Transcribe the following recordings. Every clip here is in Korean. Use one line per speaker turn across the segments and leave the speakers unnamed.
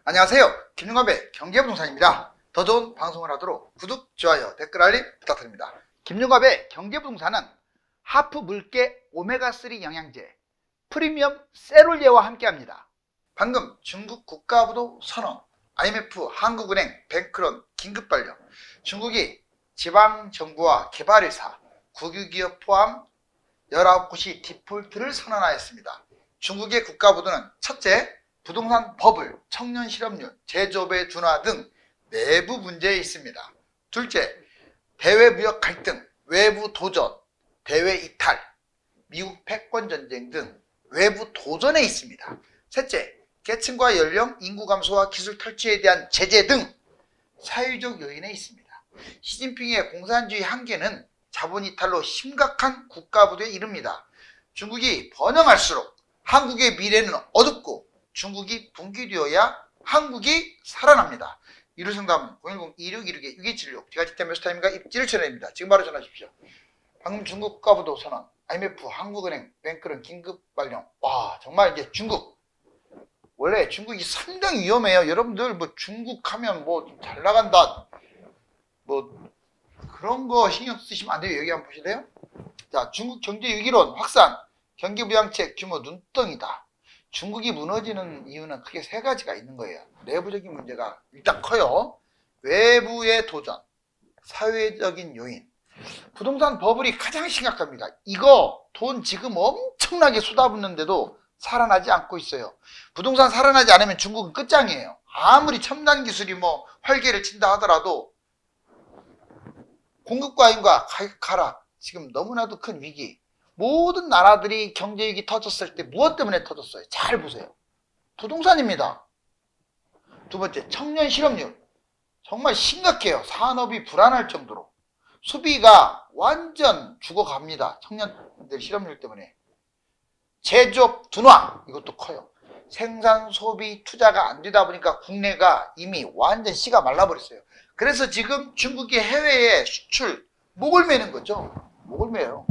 안녕하세요. 김윤갑의 경제부동산입니다. 더 좋은 방송을 하도록 구독, 좋아요, 댓글 알림 부탁드립니다. 김윤갑의 경제부동산은 하프 물개 오메가3 영양제 프리미엄 세롤제와 함께합니다. 방금 중국 국가부도 선언, IMF, 한국은행, 뱅크런 긴급 발령, 중국이 지방정부와 개발회사, 국유기업 포함 19곳이 디폴트를 선언하였습니다. 중국의 국가부도는 첫째, 부동산 버블, 청년 실업률, 제조업의 둔화 등 내부 문제에 있습니다. 둘째, 대외 무역 갈등, 외부 도전, 대외 이탈, 미국 패권 전쟁 등 외부 도전에 있습니다. 셋째, 계층과 연령, 인구 감소와 기술 탈취에 대한 제재 등 사회적 요인에 있습니다. 시진핑의 공산주의 한계는 자본 이탈로 심각한 국가부도에 이릅니다. 중국이 번영할수록 한국의 미래는 어둡고 중국이 붕괴되어야 한국이 살아납니다. 이루성담은 010-2616-6276 제가 직접 메시타임과 입지를 전해드립니다. 지금 바로 전화주십시오. 방금 중국 국가부도 선언, IMF, 한국은행, 뱅크런 긴급 발령. 와, 정말 이제 중국, 원래 중국이 상당히 위험해요. 여러분들 뭐 중국 하면 뭐 잘 나간다 뭐 그런 거 신경 쓰시면 안 돼요. 여기 한번 보실래요? 자, 중국 경제 위기론 확산, 경기부양책 규모 눈덩이다. 중국이 무너지는 이유는 크게 세 가지가 있는 거예요. 내부적인 문제가 일단 커요. 외부의 도전, 사회적인 요인, 부동산 버블이 가장 심각합니다. 이거 돈 지금 엄청나게 쏟아붓는데도 살아나지 않고 있어요. 부동산 살아나지 않으면 중국은 끝장이에요. 아무리 첨단 기술이 뭐 활개를 친다 하더라도 공급과 인과 가격 하락, 지금 너무나도 큰 위기. 모든 나라들이 경제위기 터졌을 때 무엇 때문에 터졌어요? 잘 보세요. 부동산입니다. 두 번째, 청년 실업률. 정말 심각해요. 산업이 불안할 정도로. 소비가 완전 죽어갑니다. 청년들 실업률 때문에. 제조업 둔화. 이것도 커요. 생산, 소비, 투자가 안 되다 보니까 국내가 이미 완전 씨가 말라버렸어요. 그래서 지금 중국이 해외에 수출 목을 매는 거죠. 목을 매요.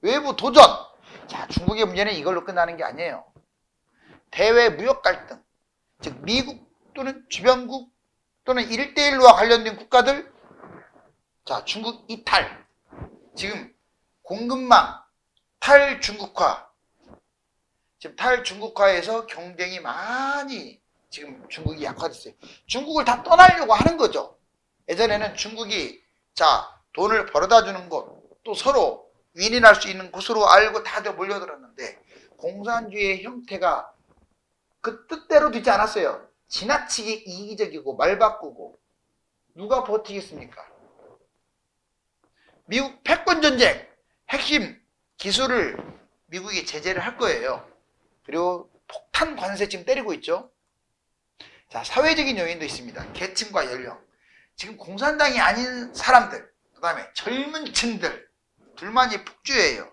외부 도전. 자, 중국의 문제는 이걸로 끝나는 게 아니에요. 대외 무역 갈등, 즉 미국 또는 주변국 또는 1대1과 관련된 국가들. 자, 중국 이탈. 지금 공급망 탈중국화. 지금 탈중국화에서 경쟁이 많이 지금 중국이 약화됐어요. 중국을 다 떠나려고 하는 거죠. 예전에는 중국이 자 돈을 벌어다 주는 곳, 또 서로 윈윈할 수 있는 곳으로 알고 다들 몰려들었는데 공산주의의 형태가 그 뜻대로 되지 않았어요. 지나치게 이기적이고 말 바꾸고 누가 버티겠습니까? 미국 패권 전쟁, 핵심 기술을 미국이 제재를 할 거예요. 그리고 폭탄 관세 지금 때리고 있죠. 자, 사회적인 요인도 있습니다. 계층과 연령. 지금 공산당이 아닌 사람들, 그 다음에 젊은 층들 둘만이 폭주예요.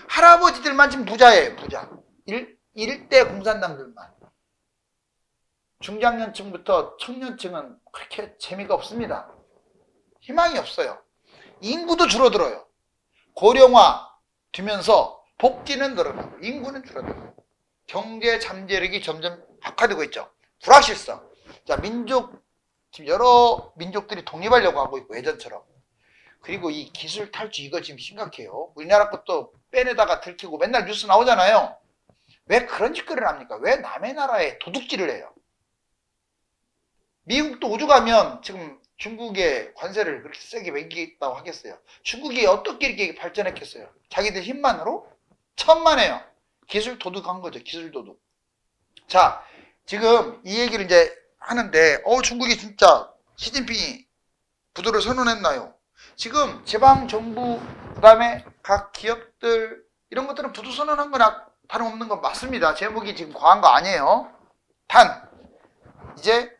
할아버지들만 지금 부자예요. 부자. 일대 공산당들만. 중장년층부터 청년층은 그렇게 재미가 없습니다. 희망이 없어요. 인구도 줄어들어요. 고령화 되면서 복지는 늘어나고 인구는 줄어들어요. 경제 잠재력이 점점 악화되고 있죠. 불확실성. 자, 지금 여러 민족들이 독립하려고 하고 있고 예전처럼. 그리고 이 기술 탈취 이거 지금 심각해요. 우리나라 것도 빼내다가 들키고 맨날 뉴스 나오잖아요. 왜 그런 짓거리를 합니까? 왜 남의 나라에 도둑질을 해요? 미국도 오죽하면 지금 중국의 관세를 그렇게 세게 매기겠다고 하겠어요. 중국이 어떻게 이렇게 발전했겠어요? 자기들 힘만으로? 천만에요. 기술 도둑한 거죠. 기술 도둑. 자, 지금 이 얘기를 이제 하는데 중국이 진짜 시진핑이 부도를 선언했나요? 지금 지방정부 그 다음에 각 기업들 이런 것들은 부도 선언한 거나 다름없는 건 맞습니다. 제목이 지금 과한 거 아니에요. 단 이제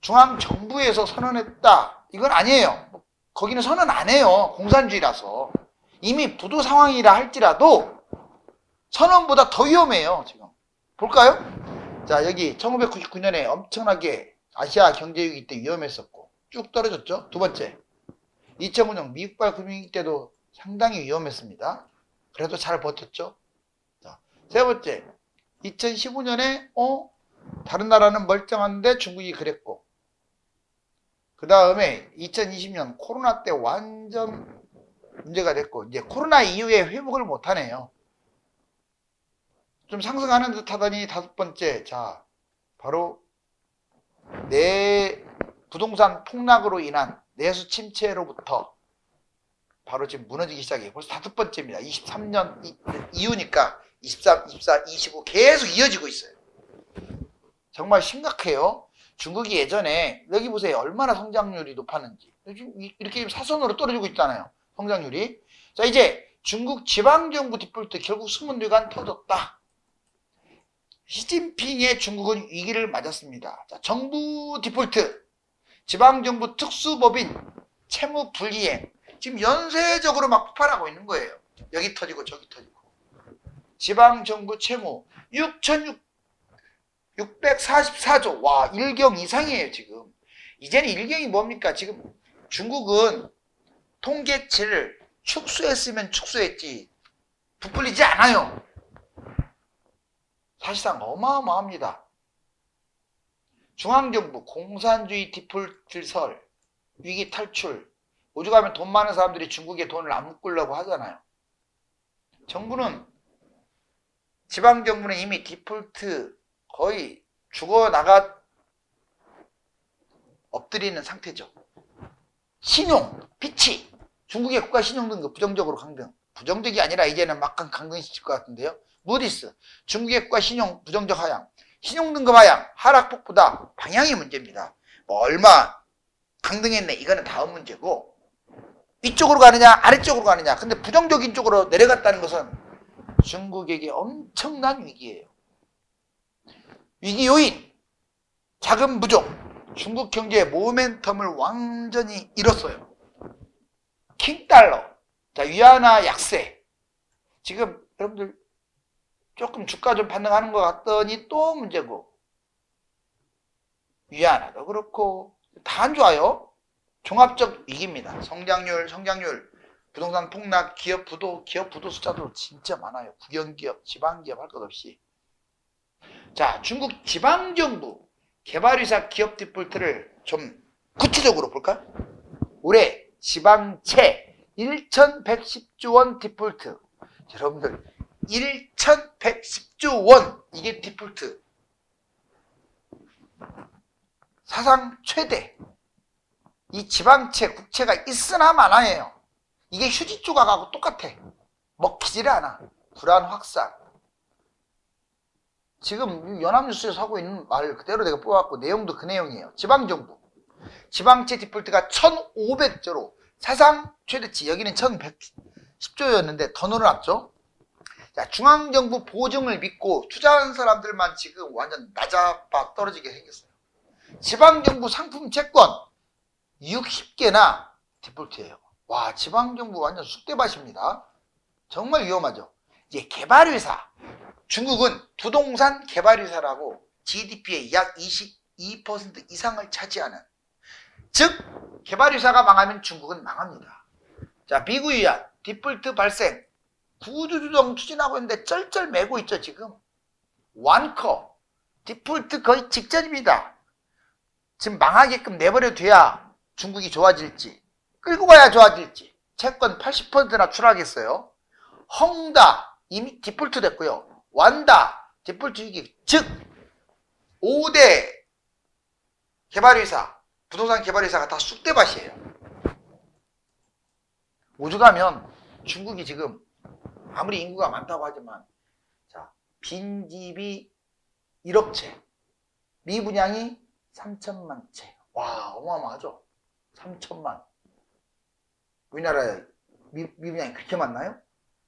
중앙정부에서 선언했다 이건 아니에요. 거기는 선언 안 해요. 공산주의라서. 이미 부도 상황이라 할지라도 선언보다 더 위험해요. 지금 볼까요? 자, 여기 1999년에 엄청나게 아시아 경제위기 때 위험했었고 쭉 떨어졌죠. 두 번째, 2005년 미국발 금융위기 때도 상당히 위험했습니다. 그래도 잘 버텼죠. 자, 세 번째, 2015년에 다른 나라는 멀쩡한데 중국이 그랬고, 그 다음에 2020년 코로나 때 완전 문제가 됐고, 이제 코로나 이후에 회복을 못하네요. 좀 상승하는 듯 하더니 다섯 번째, 자, 바로 내 부동산 폭락으로 인한 내수 침체로부터 바로 지금 무너지기 시작해요. 벌써 다섯 번째입니다. 23년 이후니까 23, 24, 25 계속 이어지고 있어요. 정말 심각해요. 중국이 예전에 여기 보세요. 얼마나 성장률이 높았는지. 이렇게 사선으로 떨어지고 있잖아요. 성장률이. 자, 이제 중국 지방정부 디폴트 결국 수문류관 터졌다. 시진핑의 중국은 위기를 맞았습니다. 자, 정부 디폴트, 지방정부 특수법인, 채무 불이행. 지금 연쇄적으로 막 폭발하고 있는 거예요. 여기 터지고 저기 터지고. 지방정부 채무 6,644조. 와, 1경 이상이에요 지금. 이제는 1경이 뭡니까? 지금 중국은 통계치를 축소했으면 축소했지 부풀리지 않아요. 사실상 어마어마합니다. 중앙정부 공산주의 디폴트설, 위기 탈출. 오죽하면 돈 많은 사람들이 중국에 돈을 안 묶으려고 하잖아요. 지방정부는 이미 디폴트 거의 죽어나가 엎드리는 상태죠. 신용, 피치. 중국의 국가 신용등급 부정적으로 강등. 부정적이 아니라 이제는 막강 강등시킬 것 같은데요. 무디스, 중국의 국가 신용 부정적 하향. 신용등급 하향, 하락폭보다 방향이 문제입니다. 뭐 얼마 강등했네, 이거는 다음 문제고, 위쪽으로 가느냐 아래쪽으로 가느냐. 근데 부정적인 쪽으로 내려갔다는 것은 중국에게 엄청난 위기예요. 위기 요인, 자금 부족. 중국 경제의 모멘텀을 완전히 잃었어요. 킹달러, 자, 위안화 약세. 지금 여러분들 조금 주가 좀 반등하는 것 같더니 또 문제고, 위안화도 그렇고 다 안 좋아요. 종합적 위기입니다. 성장률, 부동산 폭락, 기업 부도 숫자도 진짜 많아요. 국영기업, 지방기업 할 것 없이. 자, 중국 지방정부 개발회사 기업 디폴트를 좀 구체적으로 볼까요? 올해 지방채 1,110조 원 디폴트. 여러분들 1,110조 원 이게 디폴트. 사상 최대. 이 지방채, 국채가 있으나 마나예요. 이게 휴지 조각하고 똑같아. 먹히지를 않아. 불안 확산. 지금 연합뉴스에서 하고 있는 말 그대로 내가 뽑아갖고 내용도 그 내용이에요. 지방정부. 지방채 디폴트가 1,500조로 사상 최대치. 여기는 1,110조였는데 더 늘어났죠. 자, 중앙정부 보증을 믿고 투자한 사람들만 지금 완전 나자빠 떨어지게 생겼어요. 지방정부 상품 채권 60개나 디폴트예요. 와, 지방정부 완전 쑥대밭입니다. 정말 위험하죠. 이제 개발회사. 중국은 부동산 개발회사라고 GDP의 약 22% 이상을 차지하는. 즉, 개발회사가 망하면 중국은 망합니다. 자, 비구이안 디폴트 발생. 구조조정 추진하고 있는데 쩔쩔 매고 있죠, 지금. 완커 디폴트 거의 직전입니다. 지금 망하게끔 내버려 둬야 중국이 좋아질지, 끌고 가야 좋아질지. 채권 80%나 추락했어요. 헝다 이미 디폴트 됐고요. 완다 디폴트 위기. 즉 5대 개발회사, 부동산 개발회사가 다 쑥대밭이에요. 오죽하면 중국이 지금 아무리 인구가 많다고 하지만, 자, 빈집이 1억 채, 미분양이 3천만 채. 와, 어마어마하죠. 3천만. 우리나라에 미분양이 그렇게 많나요?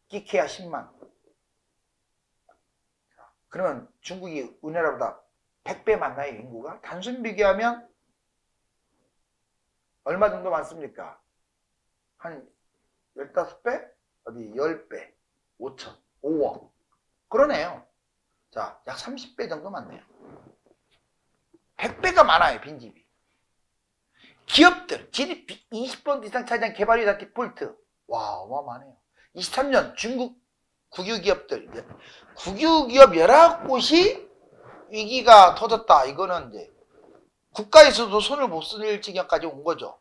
끼케야 10만. 그러면 중국이 우리나라보다 100배 많나요, 인구가? 단순 비교하면 얼마 정도 많습니까? 한 15배? 어디 10배, 5천, 5억. 그러네요. 자, 약 30배 정도 많네요. 100배가 많아요, 빈집이. 기업들, GDP 20% 이상 차지한 개발회사 디폴트. 와, 어마어마하네요. 23년 중국 국유기업들, 국유기업 19곳이 위기가 터졌다. 이거는 이제 국가에서도 손을 못 쓸 지경까지 온 거죠.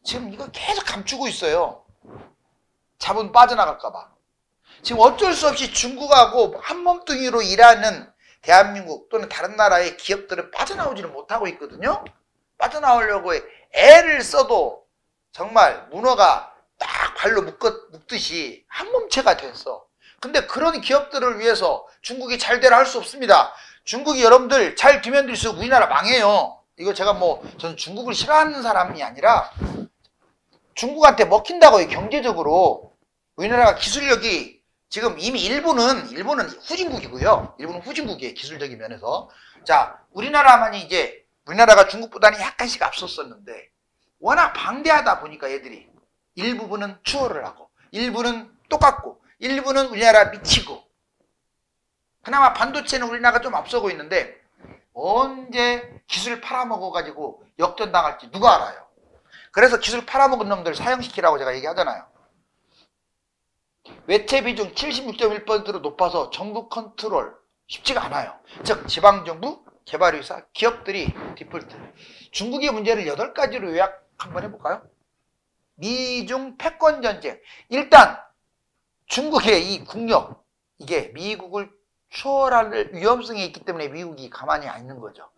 지금 이거 계속 감추고 있어요. 자본 빠져나갈까봐. 지금 어쩔 수 없이 중국하고 한 몸뚱이로 일하는 대한민국 또는 다른 나라의 기업들은 빠져나오지를 못하고 있거든요. 빠져나오려고 애를 써도 정말 문어가 딱 발로 묶듯이 한 몸체가 됐어. 근데 그런 기업들을 위해서 중국이 잘 되라 할 수 없습니다. 중국이 여러분들 잘 되면 될수록 우리나라 망해요. 이거 제가 저는 중국을 싫어하는 사람이 아니라 중국한테 먹힌다고요. 경제적으로. 우리나라가 기술력이 지금 이미 일본은 후진국이고요. 일본은 후진국이에요. 기술적인 면에서. 자, 우리나라가 중국보다는 약간씩 앞섰었는데 워낙 방대하다 보니까 얘들이 일부분은 추월을 하고 일부는 똑같고 일부는 우리나라 미치고 그나마 반도체는 우리나라가 좀 앞서고 있는데 언제 기술 팔아먹어가지고 역전당할지 누가 알아요. 그래서 기술 팔아먹은 놈들 사형시키라고 제가 얘기하잖아요. 외채 비중 76.1%로 높아서 정부 컨트롤 쉽지가 않아요. 즉 지방정부, 개발회사, 기업들이 디폴트. 중국의 문제를 8가지로 요약 한번 해볼까요? 미중 패권전쟁. 일단 중국의 이 국력, 이게 미국을 추월할 위험성이 있기 때문에 미국이 가만히 안 있는 거죠.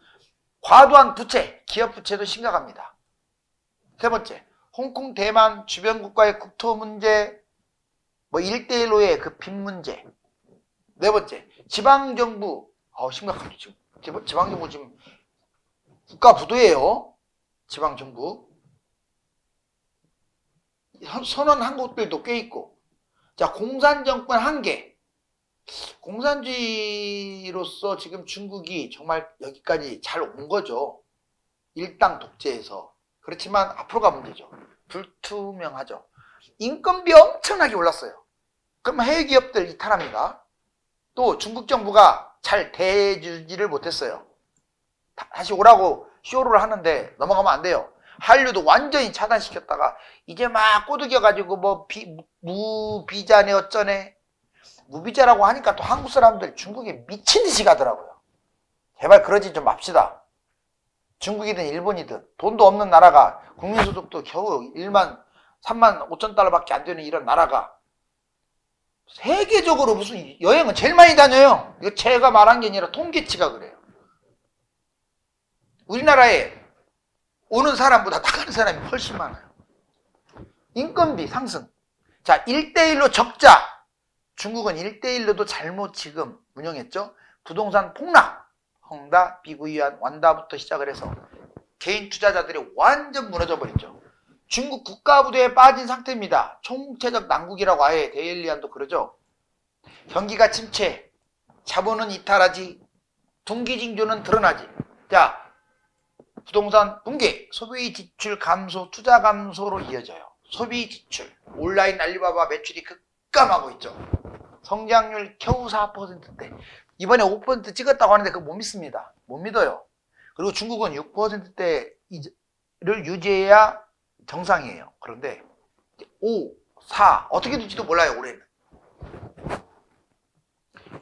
과도한 부채, 기업 부채도 심각합니다. 세 번째, 홍콩, 대만 주변 국가의 국토 문제, 1대1로의 그 빚 문제. 네 번째, 지방정부, 심각하죠. 지금 지방정부 지금 국가 부도예요. 지방정부. 선언한 곳들도 꽤 있고. 자, 공산정권 한계. 공산주의로서 지금 중국이 정말 여기까지 잘 온 거죠. 일당 독재에서. 그렇지만 앞으로가 문제죠. 불투명하죠. 인건비 엄청나게 올랐어요. 그럼 해외 기업들 이탈합니다. 또 중국 정부가 잘 대해주지를 못했어요. 다시 오라고 쇼를 하는데 넘어가면 안 돼요. 한류도 완전히 차단시켰다가 이제 막 꼬드겨가지고 무비자네 어쩌네. 무비자라고 하니까 또 한국 사람들 중국에 미친 듯이 가더라고요. 제발 그러지 좀 맙시다. 중국이든 일본이든 돈도 없는 나라가 국민소득도 겨우 3만 5천 달러밖에 안 되는 이런 나라가 세계적으로 무슨 여행은 제일 많이 다녀요. 이거 제가 말한 게 아니라 통계치가 그래요. 우리나라에 오는 사람보다 나가는 사람이 훨씬 많아요. 인건비 상승. 자, 1대1로 적자. 중국은 1대1로도 잘못 지금 운영했죠. 부동산 폭락. 헝다, 비구이안, 완다부터 시작을 해서 개인 투자자들이 완전 무너져 버렸죠. 중국 국가부도에 빠진 상태입니다. 총체적 난국이라고 아예 데일리안도 그러죠. 경기가 침체, 자본은 이탈하지, 둥기징조는 드러나지. 자, 부동산 붕괴, 소비 지출 감소, 투자 감소로 이어져요. 소비 지출, 온라인 알리바바 매출이 급감하고 있죠. 성장률 겨우 4%대. 이번에 5% 찍었다고 하는데 그거 못 믿습니다. 못 믿어요. 그리고 중국은 6%대를 유지해야 정상이에요. 그런데 5, 4 어떻게 될지도 몰라요. 올해는.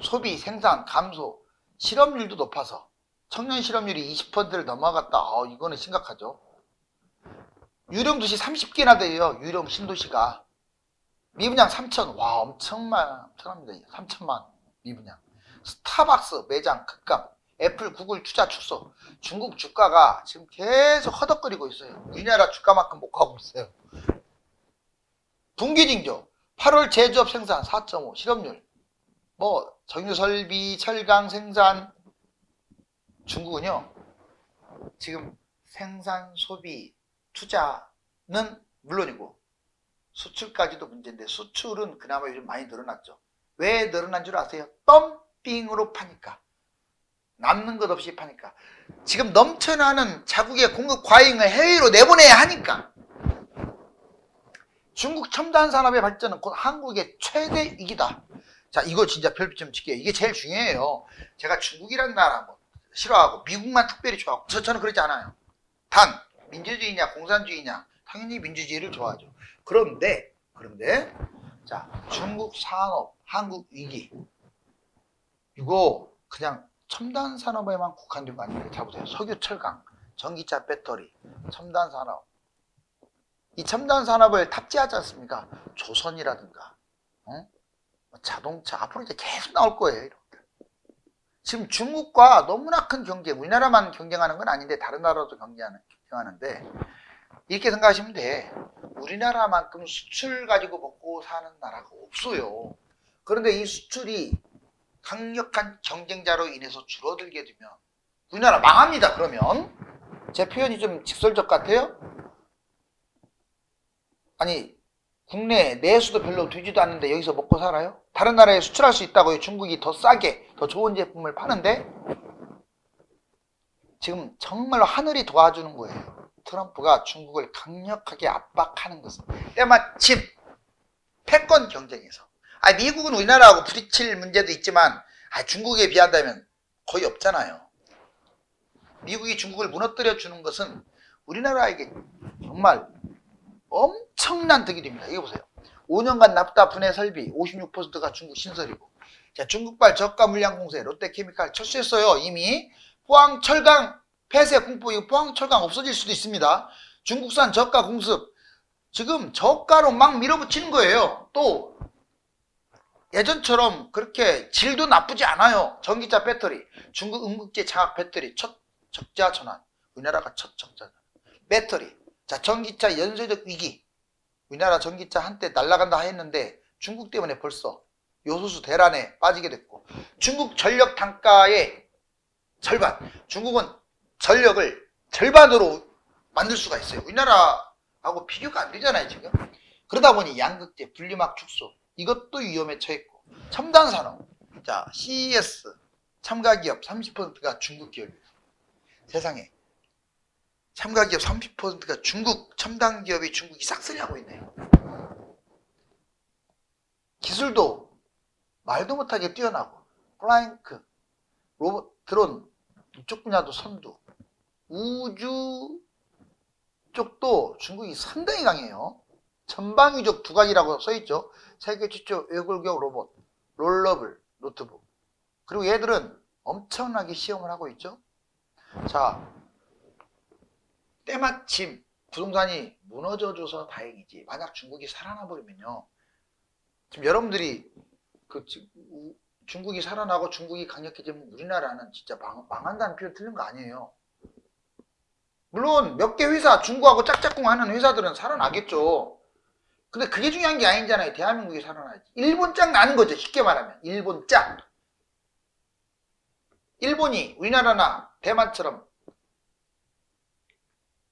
소비, 생산, 감소, 실업률도 높아서 청년 실업률이 20%를 넘어갔다. 이거는 심각하죠. 유령 도시 30개나 돼요. 유령 신도시가. 미분양 3천. 와, 엄청납니다. 3천만 미분양. 스타벅스 매장 급감. 애플, 구글 투자 축소. 중국 주가가 지금 계속 허덕거리고 있어요. 우리나라 주가만큼 못 가고 있어요. 분기징조. 8월 제조업 생산 4.5. 실업률. 정유설비, 철강 생산. 중국은요, 지금 생산, 소비, 투자는 물론이고 수출까지도 문제인데 수출은 그나마 요즘 많이 늘어났죠. 왜 늘어난 줄 아세요? 덤핑으로 파니까. 남는 것 없이 파니까. 지금 넘쳐나는 자국의 공급 과잉을 해외로 내보내야 하니까. 중국 첨단 산업의 발전은 곧 한국의 최대 위기다. 자, 이거 진짜 별점 칠게요. 이게 제일 중요해요. 제가 중국이라는 나라 싫어하고 미국만 특별히 좋아하고 저는 그렇지 않아요. 단 민주주의냐 공산주의냐 당연히 민주주의를 좋아하죠. 그런데 자, 중국 산업 한국 위기 이거 그냥 첨단 산업에만 국한된 거 아닙니까? 자 보세요. 석유, 철강, 전기차, 배터리, 첨단 산업. 이 첨단 산업을 탑재하지 않습니까? 조선이라든가, 자동차, 앞으로 이제 계속 나올 거예요. 여러분들. 지금 중국과 너무나 큰 경쟁, 우리나라만 경쟁하는 건 아닌데 다른 나라도 경쟁하는데 이렇게 생각하시면 돼. 우리나라만큼 수출 가지고 먹고 사는 나라가 없어요. 그런데 이 수출이 강력한 경쟁자로 인해서 줄어들게 되면 우리나라 망합니다. 그러면 제 표현이 좀 직설적 같아요? 아니 국내 내수도 별로 되지도 않는데 여기서 먹고 살아요? 다른 나라에 수출할 수 있다고요. 중국이 더 싸게 더 좋은 제품을 파는데 지금 정말로 하늘이 도와주는 거예요. 트럼프가 중국을 강력하게 압박하는 것은 때마침 패권 경쟁에서 미국은 우리나라하고 부딪힐 문제도 있지만 중국에 비한다면 거의 없잖아요. 미국이 중국을 무너뜨려 주는 것은 우리나라에게 정말 엄청난 득이 됩니다. 이거 보세요. 5년간 납다 분해 설비 56%가 중국 신설이고, 자, 중국발 저가 물량 공세 롯데케미칼 철수했어요. 이미 포항 철강 폐쇄 공포, 이거 포항 철강 없어질 수도 있습니다. 중국산 저가 공습 지금 저가로 막 밀어붙이는 거예요. 또 예전처럼 그렇게 질도 나쁘지 않아요. 전기차 배터리, 중국 음극재 장악 배터리 첫 적자 전환, 우리나라가 첫 적자 전환. 배터리, 자, 전기차 연쇄적 위기, 우리나라 전기차 한때 날아간다 했는데 중국 때문에 벌써 요소수 대란에 빠지게 됐고, 중국 전력 단가의 절반, 중국은 전력을 절반으로 만들 수가 있어요. 우리나라하고 비교가 안 되잖아요 지금. 그러다 보니 양극재, 분리막 축소, 이것도 위험에 처했고, 첨단 산업, 자, CES 참가기업 30%가 중국 기업이에요. 세상에 참가기업 30%가 중국, 첨단 기업이 중국이 싹쓸이하고 있네요. 기술도 말도 못하게 뛰어나고, 플라잉크, 로봇, 드론 이쪽 분야도 선두, 우주 쪽도 중국이 상당히 강해요. 전방위적 두각이라고 써있죠. 세계 최초 외골격 로봇, 롤러블 노트북. 그리고 얘들은 엄청나게 시험을 하고 있죠. 자, 때마침 부동산이 무너져줘서 다행이지, 만약 중국이 살아나 버리면요, 지금 여러분들이 중국이 살아나고 중국이 강력해지면 우리나라는 진짜 망한다는 표현 틀린 거 아니에요. 물론 몇 개 회사, 중국하고 짝짝꿍 하는 회사들은 살아나겠죠. 근데 그게 중요한 게 아니잖아요. 대한민국이 살아나야지. 일본 짝 나는 거죠. 쉽게 말하면 일본 짝. 일본이 우리나라나 대만처럼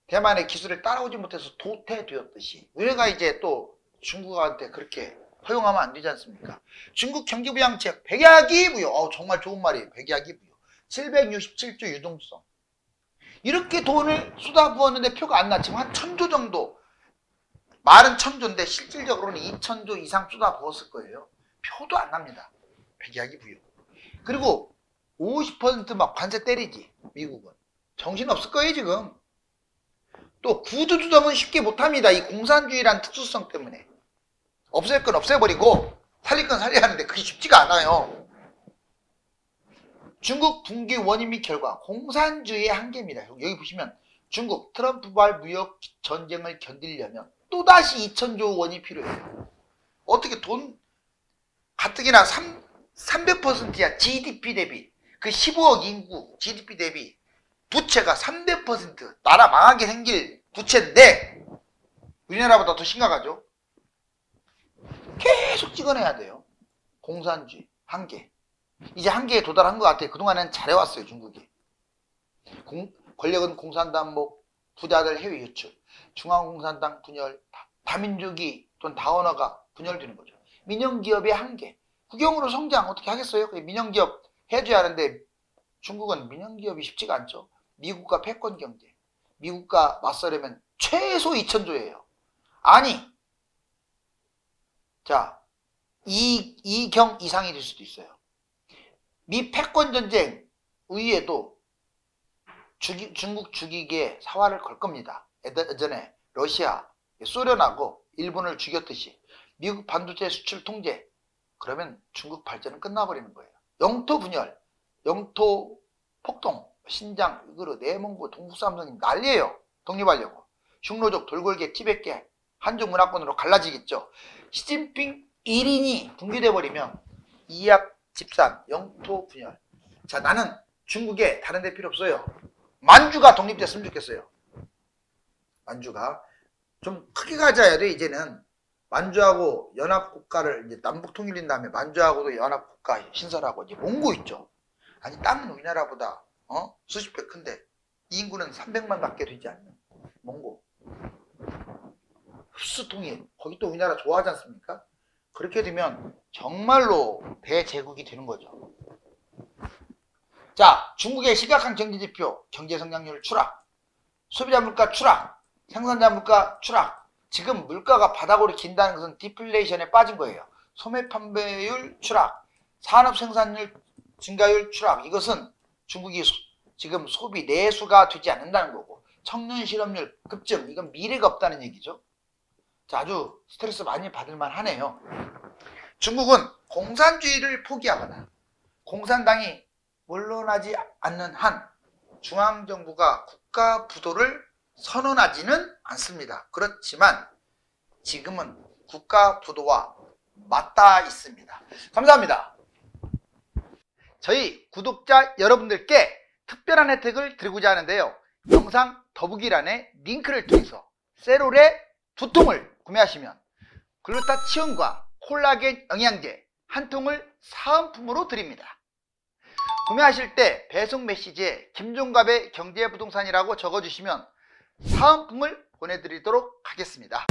대만의 기술을 따라오지 못해서 도태되었듯이 우리가 이제 또 중국한테 그렇게 허용하면 안 되지 않습니까? 중국 경기부양책 백야기 부여, 정말 좋은 말이에요. 백야기 부여, 767조 유동성. 이렇게 돈을 쏟아부었는데 표가 안 났지만 한 1000조 정도, 말은 1000조인데 실질적으로는 2000조 이상 쏟아부었을 거예요. 표도 안 납니다. 백야기 부여. 그리고 50% 막 관세 때리지. 미국은 정신없을 거예요 지금. 또 구두주점은 쉽게 못합니다. 이 공산주의란 특수성 때문에. 없앨 건 없애버리고 살릴 건 살려야 하는데 그게 쉽지가 않아요. 중국 붕괴 원인 및 결과, 공산주의의 한계입니다. 여기 보시면 중국 트럼프발 무역 전쟁을 견디려면 또다시 2000조 원이 필요해요. 어떻게 돈 가뜩이나 300%야. GDP 대비, 그 15억 인구 GDP 대비 부채가 300%, 나라 망하게 생길 부채인데 우리나라보다 더 심각하죠. 계속 찍어내야 돼요. 공산주의 한계. 이제 한계에 도달한 것 같아요. 그동안은 잘해왔어요 중국이. 권력은 공산당목, 부자들 해외 유출, 중앙공산당 분열, 다민족이 또는 다원화가 분열되는 거죠. 민영기업의 한계. 국영으로 성장 어떻게 하겠어요? 민영기업 해줘야 하는데 중국은 민영기업이 쉽지가 않죠. 미국과 패권 경제, 미국과 맞서려면 최소 2000조예요. 아니, 자, 이경 이상이 될 수도 있어요. 미 패권 전쟁 위에도 중국 죽이기에 사활을 걸 겁니다. 예전에 러시아, 소련하고 일본을 죽였듯이 미국 반도체 수출 통제, 그러면 중국 발전은 끝나버리는 거예요. 영토 분열, 영토 폭동, 신장, 우이구르, 내몽고, 동북삼성이 난리예요. 독립하려고. 흉노족, 돌골개, 티벳계, 한중 문화권으로 갈라지겠죠. 시진핑 1인이 붕괴돼 버리면 이약 집산, 영토 분열. 자, 나는 중국에 다른 데 필요 없어요. 만주가 독립됐으면 좋겠어요. 만주가 좀 크게 가져야 돼. 이제는 만주하고 연합국가를 이제 남북 통일인 다음에 만주하고도 연합국가 신설하고 이제 몽고 있죠. 아니 땅은 우리나라보다 수십 배 큰데 인구는 300만 밖에 되지 않는 몽고. 흡수 통일. 거기 또 우리나라 좋아하지 않습니까? 그렇게 되면 정말로 대제국이 되는 거죠. 자, 중국의 심각한 경제지표, 경제성장률 추락, 소비자 물가 추락, 생산자 물가 추락. 지금 물가가 바닥으로 긴다는 것은 디플레이션에 빠진 거예요. 소매 판매율 추락, 산업 생산율 증가율 추락. 이것은 중국이 지금 소비 내수가 되지 않는다는 거고, 청년 실업률 급증. 이건 미래가 없다는 얘기죠. 자, 아주 스트레스 많이 받을 만하네요. 중국은 공산주의를 포기하거나 공산당이 물러나지 않는 한 중앙정부가 국가 부도를 선언하지는 않습니다. 그렇지만 지금은 국가 부도와 맞닿아 있습니다. 감사합니다. 저희 구독자 여러분들께 특별한 혜택을 드리고자 하는데요. 영상 더보기란에 링크를 통해서 세롤의 2통을 구매하시면 글루타치온과 콜라겐 영양제 한 통을 사은품으로 드립니다. 구매하실 때 배송 메시지에 김종갑의 경제부동산이라고 적어주시면 사은품을 보내드리도록 하겠습니다.